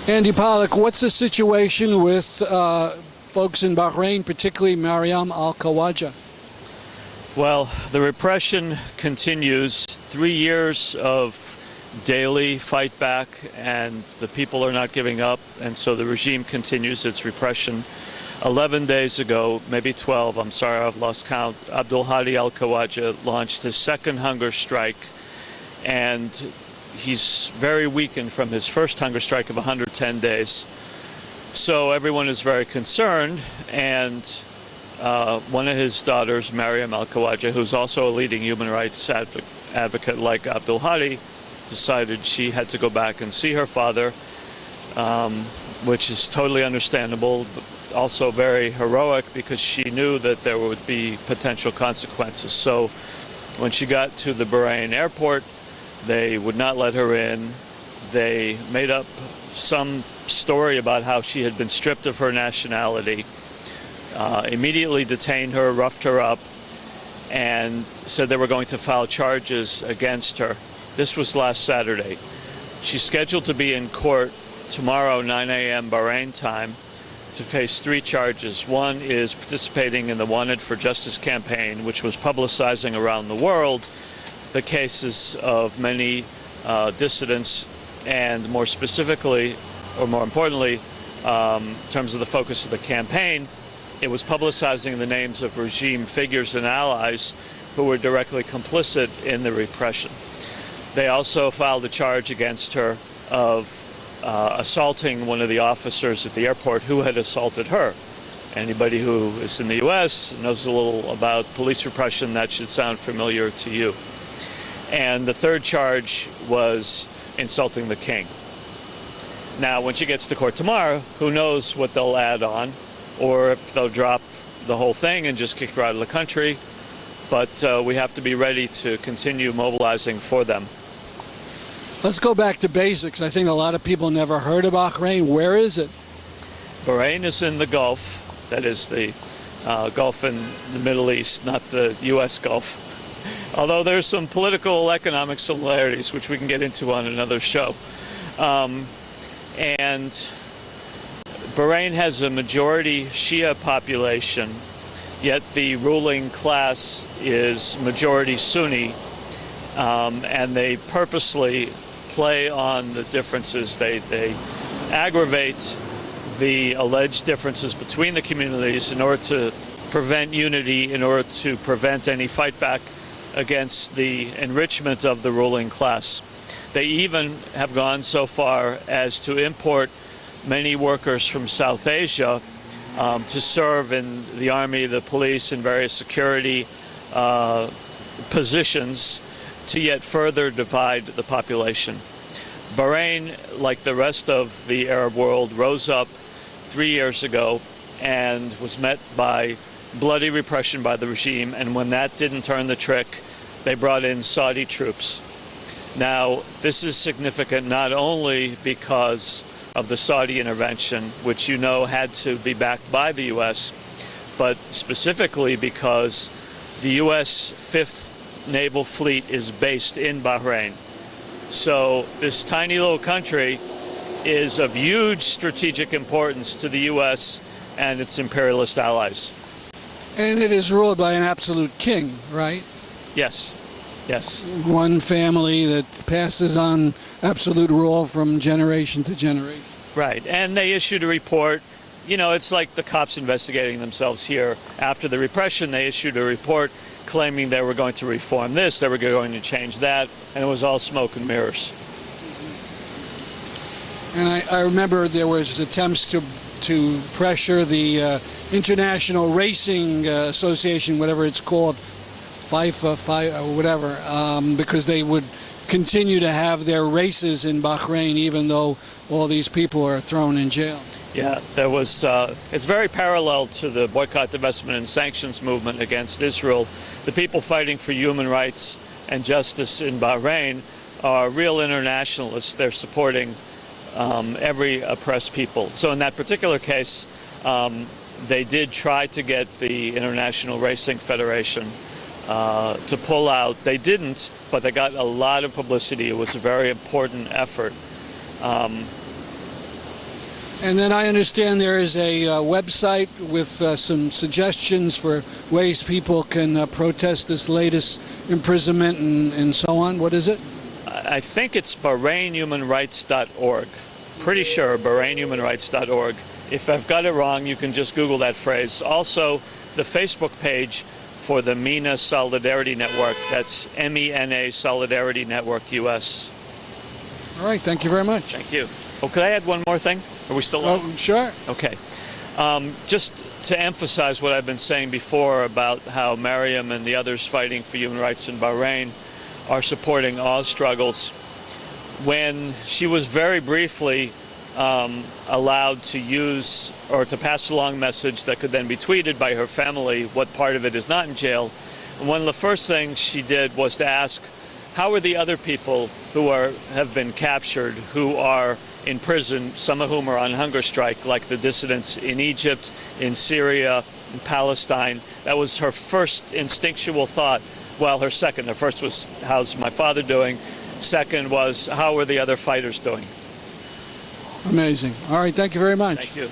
Andy Pollack, what's the situation with folks in Bahrain, particularly Maryam al-Khawaja? Well, the repression continues. 3 years of daily fight back, and the people are not giving up, and so the regime continues its repression. 11 days ago, maybe 12, I'm sorry, I've lost count, Abdul Hadi al-Khawaja launched his second hunger strike, and he's very weakened from his first hunger strike of 110 days. So everyone is very concerned, and one of his daughters, Maryam al-Khawaja, who's also a leading human rights advocate like Abdul Hadi, decided she had to go back and see her father, which is totally understandable, but also very heroic because she knew that there would be potential consequences. So when she got to the Bahrain airport, they would not let her in. They made up some story about how she had been stripped of her nationality, immediately detained her, roughed her up, and said they were going to file charges against her. This was last Saturday. She's scheduled to be in court tomorrow, 9 a.m. Bahrain time, to face 3 charges. One is participating in the Wanted for Justice campaign, which was publicizing around the world the cases of many dissidents, and more specifically, or more importantly, in terms of the focus of the campaign, it was publicizing the names of regime figures and allies who were directly complicit in the repression. They also filed a charge against her of assaulting one of the officers at the airport who had assaulted her. Anybody who is in the U.S. knows a little about police repression. That should sound familiar to you. And the third charge was insulting the king. Now, when she gets to court tomorrow, who knows what they'll add on, or if they'll drop the whole thing and just kick her out of the country. But we have to be ready to continue mobilizing for them. Let's go back to basics. I think a lot of people never heard of Bahrain. Where is it? Bahrain is in the Gulf. That is the Gulf in the Middle East, not the U.S. Gulf. Although there's some political, economic similarities, which we can get into on another show. And Bahrain has a majority Shia population, yet the ruling class is majority Sunni, and they purposely play on the differences. They aggravate the alleged differences between the communities in order to prevent unity, in order to prevent any fight back against the enrichment of the ruling class. They even have gone so far as to import many workers from South Asia to serve in the army, the police, and various security positions to yet further divide the population. Bahrain, like the rest of the Arab world, rose up 3 years ago and was met by bloody repression by the regime, and when that didn't turn the trick, they brought in Saudi troops. Now, this is significant not only because of the Saudi intervention, which you know had to be backed by the U.S., but specifically because the U.S. 5th Naval Fleet is based in Bahrain. So this tiny little country is of huge strategic importance to the U.S. and its imperialist allies. And it is ruled by an absolute king, right? Yes, yes. One family that passes on absolute rule from generation to generation. Right, and they issued a report. You know, it's like the cops investigating themselves here. After the repression, they issued a report claiming they were going to reform this, they were going to change that, and it was all smoke and mirrors. And I remember there was attempts to pressure the International Racing Association, whatever it's called, FIFA, or whatever, because they would continue to have their races in Bahrain even though all these people are thrown in jail. Yeah, there was, it's very parallel to the boycott, divestment, and sanctions movement against Israel. The people fighting for human rights and justice in Bahrain are real internationalists. They're supporting every oppressed people. So in that particular case, they did try to get the International Racing Federation to pull out. They didn't, but they got a lot of publicity. It was a very important effort. And then I understand there is a website with some suggestions for ways people can protest this latest imprisonment and so on. What is it? I think it's BahrainHumanRights.org. Pretty sure BahrainHumanRights.org. If I've got it wrong, you can just Google that phrase. Also, the Facebook page for the MENA Solidarity Network. That's MENA Solidarity Network-US. All right. Thank you very much. Thank you. Oh, could I add one more thing? Are we still on? Oh, sure. Okay. Just to emphasize what I've been saying before about how Maryam and the others fighting for human rights in Bahrain are supporting all struggles. When she was very briefly allowed to use or to pass along a message that could then be tweeted by her family, what part of it is not in jail, one of the first things she did was to ask, how are the other people who have been captured, who are in prison, some of whom are on hunger strike, like the dissidents in Egypt, in Syria, in Palestine? That was her first instinctual thought. Well, her second. The first was, how's my father doing? Second was, how are the other fighters doing? Amazing. All right, thank you very much. Thank you.